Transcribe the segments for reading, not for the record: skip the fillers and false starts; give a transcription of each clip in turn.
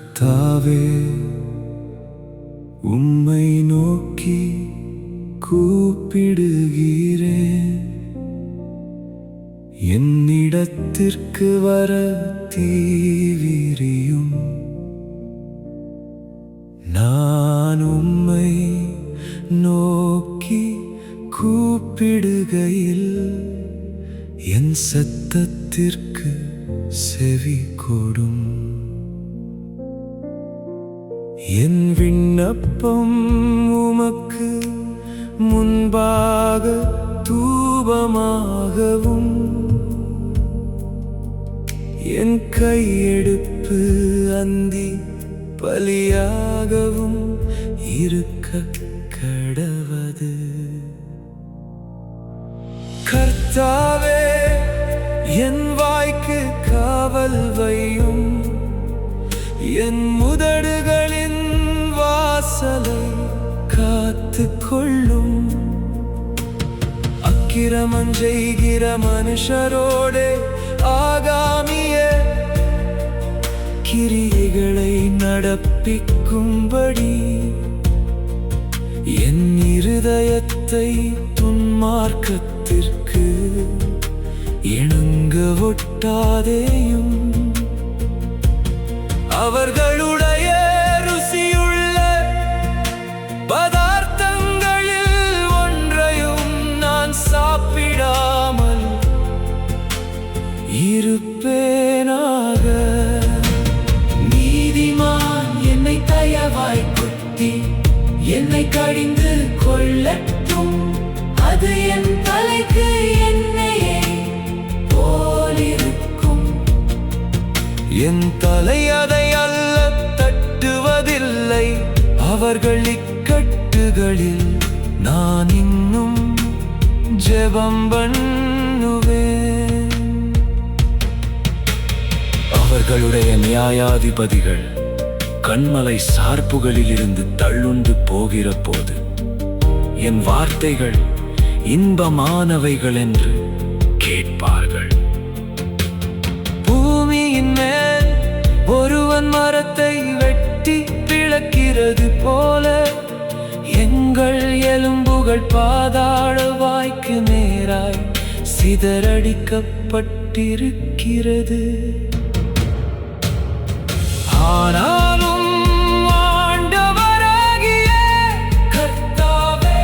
கர்த்தாவே, உம்மை நோக்கி கூப்பிடுகிறேன். என்னிடத்திற்கு வர தீவிரியும். நான் உம்மை நோக்கி கூப்பிடுகையில் என் சத்தத்திற்கு செவி கொடும். என் விண்ணப்பம் உமக்கு முன்பாக தூபமாகவும் என் கையெடுப்பு அந்தி பலியாகவும் இருக்க கடவது. கர்த்தாவே, என் வாய்க்கு காவல் வையும். என் முதடுகளின் வாசலை காத்து கொள்ளும். அக்கிரமம் செய்கிற மனுஷரோடே ஆகாமிய கிரியைகளை நடப்பிக்கும்படி என் இருதயத்தை துன்மார்க்கத்திற்கு இணங்க ஒட்டாதேயும். அவர்களுடைய ருசியுள்ள பதார்த்தங்களில் ஒன்றையும் நான் சாப்பிடாமல் இருப்பேனாக. நீதிமான் என்னை தயவாய் குத்தி என்னை கடிந்து கொள்ளட்டும். அது என் தலைக்கு எண்ணெயை போலிருக்கும். என் தலை அதை அல்ல தட்டுவதில்லை. அவர்கள் இக்கட்டுகளில் நான் இன்னும் ஜெபம் பண்ணுவேன். அவர்களுடைய நியாயாதிபதிகள் கண்மலை சார்புகளில் இருந்து தள்ளுண்டு போகிற போது என் வார்த்தைகள் இன்பமானவைகள் என்று கேட்பார்கள். பூமியின் மேல் ஒருவன் மரத்தை வெட்டி பிளக்கிறது போல எங்கள் எலும்புகள் பாதாள வாய்க்கு நேராய் சிதறடிக்கப்பட்டிருக்கிறது. ஆனாலும் ஆண்டவராகிய கர்த்தாவே,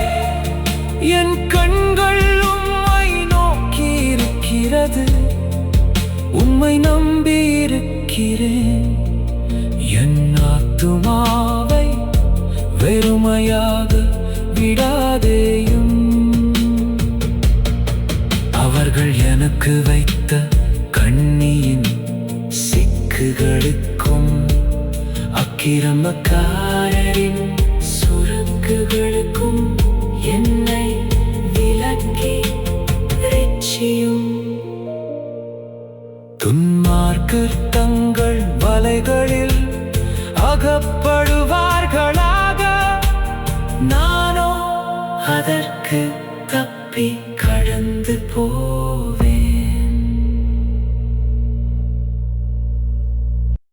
என் கண்கள் உம்மை நோக்கி இருக்கிறது. உம்மை நம்பி இருக்கிறேன். என் ஆத்துமாவை வெறுமையாக விடாதேயும். அவர்கள் எனக்கு வைத்த கண்ணியின் சிக்குகளுக்கும் அக்கிரமக்காரரின் சுருக்குகளுக்கும் என்னை விலக்கி ரட்சியும். துன்மார்க்கர் தங்கள் வலைகளில் அகப்படுவார்களாக. நானோ அதற்கு தப்பி கடந்து போ